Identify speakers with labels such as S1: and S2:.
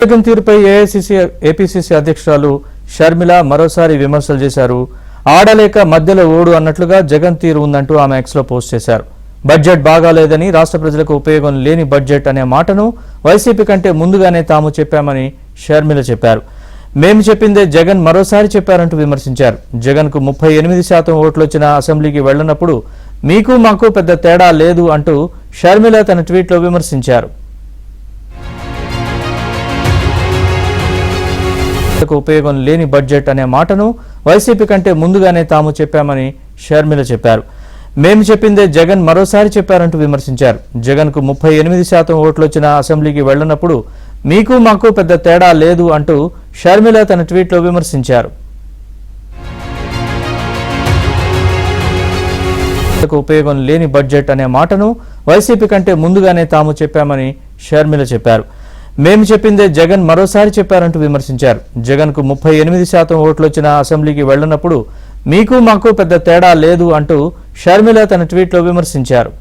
S1: జగన్ తీరుపై ఏపీసీసీ అధ్యక్షురాలు షర్మిల మరోసారి విమర్శలు చేశారు. ఆడలేక మధ్యలో ఓడు అన్నట్లుగా జగన్ తీరు ఉందంటూ ఆమె ఎక్స్లో పోస్ట్ చేశారు. బడ్జెట్ బాగాలేదని, రాష్ట్ర ప్రజలకు ఉపయోగం లేని బడ్జెట్ అనే మాటను వైసీపీ కంటే ముందుగానే తాము చెప్పామని షర్మిల చెప్పారు. మేము చెప్పిందే జగన్ మరోసారి చెప్పారంటూ విమర్శించారు. జగన్కు 38% ఓట్లు వచ్చిన అసెంబ్లీకి వెళ్లనప్పుడు మీకు మాకు పెద్ద తేడా లేదు అంటూ షర్మిల తన ట్వీట్లో విమర్శించారు. ఉపయోగం లేని బడ్జెట్ అనే మాటను వైసీపీ కంటే ముందుగానే తాము చెప్పామని షర్మిల చెప్పారు. మేము చెప్పిందే జగన్ మరోసారి చెప్పారంటూ విమర్శించారు. జగన్కు 38% ఓట్లు వచ్చిన అసెంబ్లీకి వెళ్లనప్పుడు మీకు మాకు పెద్ద తేడా లేదు అంటూ షర్మిల తన ట్వీట్లో విమర్శించారు. ఉపయోగం లేని బడ్జెట్ అనే మాటను వైసీపీ కంటే ముందుగానే తాము చెప్పామని షర్మిల చెప్పారు. మేము చెప్పిందే జగన్ మరోసారి చెప్పారంటూ విమర్శించారు. జగన్కు 38% ఓట్లు వచ్చిన అసెంబ్లీకి వెళ్లనప్పుడు మీకు మాకు పెద్ద తేడా లేదు అంటూ షర్మిల తన ట్వీట్లో విమర్శించారు.